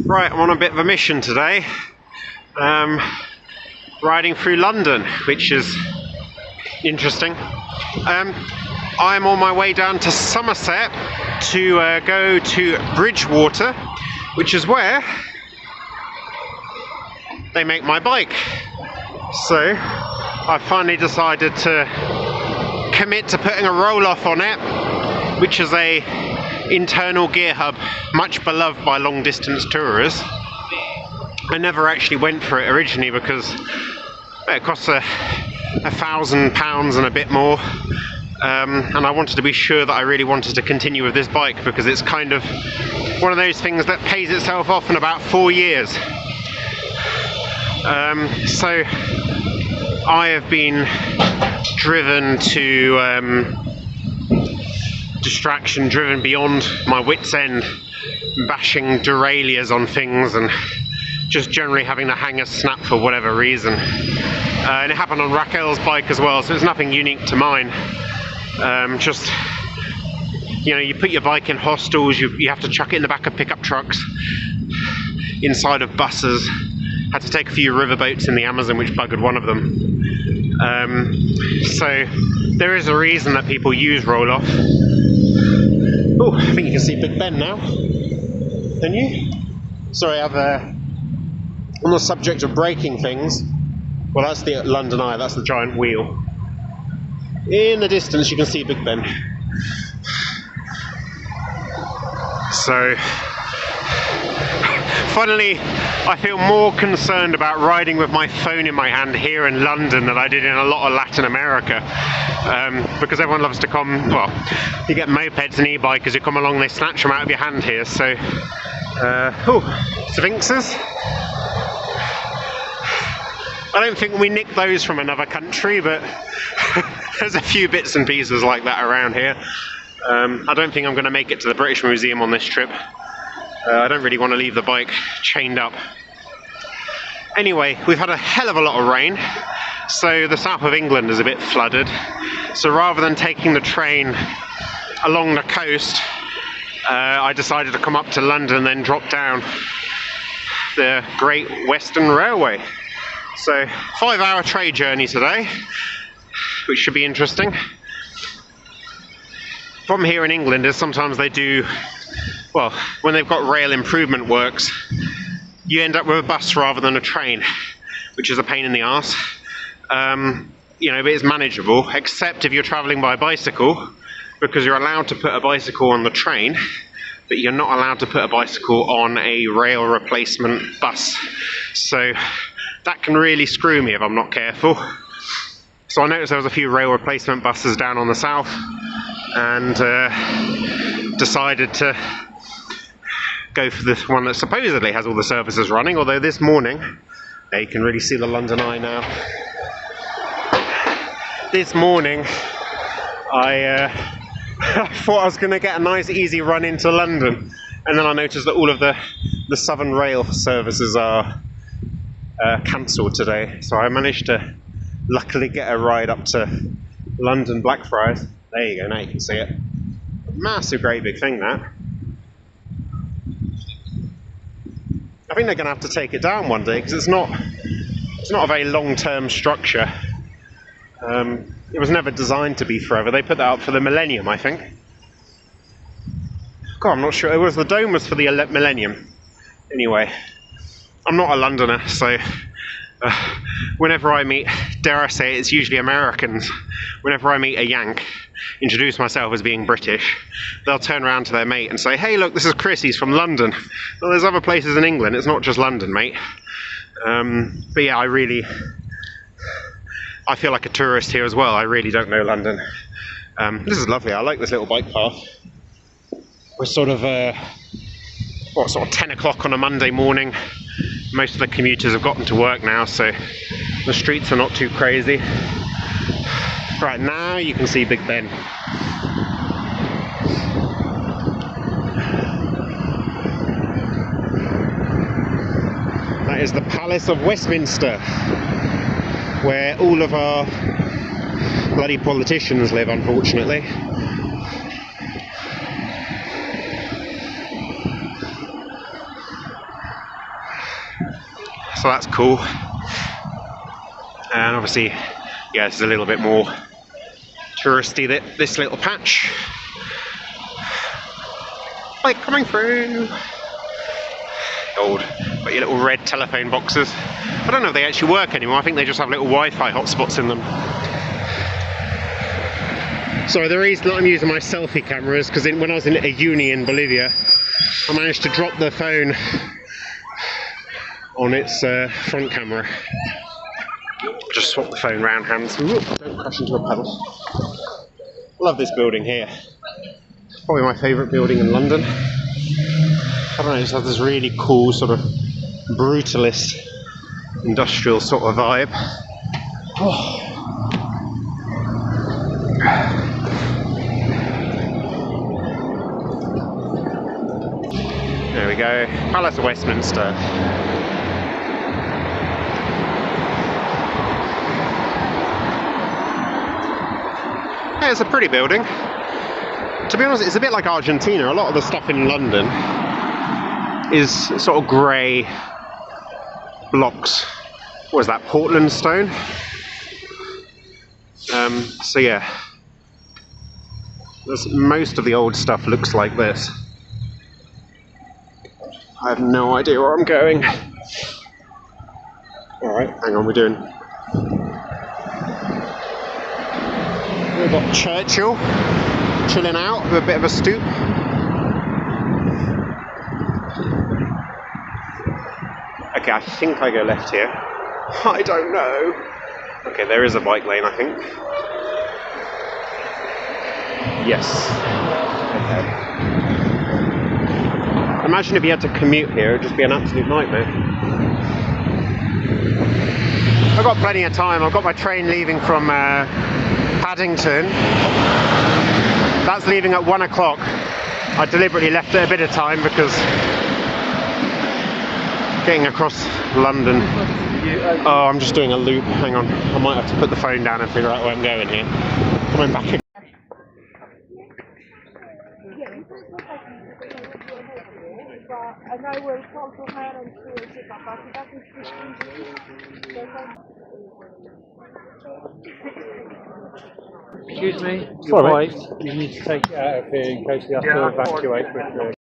Right, I'm on a bit of a mission today. Riding through London, which is interesting. I'm on my way down to Somerset to go to Bridgewater, which is where they make my bike. So I finally decided to commit to putting a roll-off on it, which is a internal gear hub, much beloved by long-distance tourers. I never actually went for it originally because it costs £1,000 and a bit more, and I wanted to be sure that I really wanted to continue with this bike because it's kind of one of those things that pays itself off in about 4 years. So I have been driven to distraction, driven beyond my wits' end, bashing derailleurs on things and just generally having the hanger snap for whatever reason. And it happened on Raquel's bike as well, so it's nothing unique to mine. Just, you know, you put your bike in hostels, you have to chuck it in the back of pickup trucks, inside of buses. Had to take a few riverboats in the Amazon, which buggered one of them. So there is a reason that people use roll-off. Oh, I think you can see Big Ben now. Can you? Sorry, I've on the subject of breaking things. Well, that's the London Eye. That's the giant wheel. In the distance, you can see Big Ben. So, funnily, I feel more concerned about riding with my phone in my hand here in London than I did in a lot of Latin America, because everyone loves to come, well, you get mopeds and e-bikers who come along, they snatch them out of your hand here, so, Sphinxes. I don't think we nick those from another country, but there's a few bits and pieces like that around here. I don't think I'm going to make it to the British Museum on this trip. I don't really want to leave the bike chained up. Anyway, we've had a hell of a lot of rain, so the south of England is a bit flooded. So rather than taking the train along the coast, I decided to come up to London and then drop down the Great Western Railway. So 5-hour train journey today, which should be interesting. Problem here in England is sometimes they do, well, when they've got rail improvement works, you end up with a bus rather than a train, which is a pain in the arse. You know, but it's manageable, except if you're travelling by bicycle, because you're allowed to put a bicycle on the train, but you're not allowed to put a bicycle on a rail replacement bus. So that can really screw me if I'm not careful. So I noticed there was a few rail replacement buses down on the south, and decided to go for this one that supposedly has all the services running, although this morning, you can really see the London Eye now. This morning, I thought I was going to get a nice easy run into London, and then I noticed that all of the Southern Rail services are cancelled today, so I managed to luckily get a ride up to London Blackfriars. There you go, now you can see it. Massive, great big thing, that. I think they're going to have to take it down one day, because it's not a very long-term structure. It was never designed to be forever. They put that up for the millennium, I think. God, I'm not sure. It was, the dome was for the millennium. Anyway, I'm not a Londoner, so whenever I meet, dare I say, it's usually Americans. Whenever I meet a Yank, introduce myself as being British, they'll turn around to their mate and say, "Hey, look, this is Chris, he's from London." Well, there's other places in England, it's not just London, mate. But yeah, I feel like a tourist here as well. I really don't know London. This is lovely. I like this little bike path. We're sort of 10 o'clock on a Monday morning. Most of the commuters have gotten to work now, so the streets are not too crazy. Right now you can see Big Ben. That is the Palace of Westminster, where all of our bloody politicians live, unfortunately. so that's cool. And obviously, yeah, this is a little bit more touristy, this little patch. Like coming through. Old, got your little red telephone boxes. I don't know if they actually work anymore. I think they just have little Wi-Fi hotspots in them. So the reason that I'm using my selfie camera is because when I was in a uni in Bolivia, I managed to drop the phone on its front camera. Just swap the phone round hands. Ooh, don't crash into a puddle. Love this building here. Probably my favourite building in London. I don't know, it just has this really cool sort of brutalist industrial sort of vibe. Oh. There we go, Palace of Westminster. Yeah, it's a pretty building. To be honest, it's a bit like Argentina. A lot of the stuff in London is sort of grey blocks. What is that, Portland stone? So yeah, most of the old stuff looks like this. I have no idea where I'm going. Alright, hang on, we're doing... We've got Churchill chilling out with a bit of a stoop. Okay, I think I go left here. I don't know. Okay, there is a bike lane, I think. Yes. Okay. Imagine if you had to commute here, it'd just be an absolute nightmare. I've got plenty of time. I've got my train leaving from Paddington. That's leaving at 1 o'clock. I deliberately left it a bit of time because getting across London. Oh, I'm just doing a loop. Hang on. I might have to put the phone down and figure out where I'm going here. Coming back again. And I will talk to her and she will pick up. But she doesn't speak English. Excuse me, your wife, you need to take it out of here in case we have to evacuate quickly.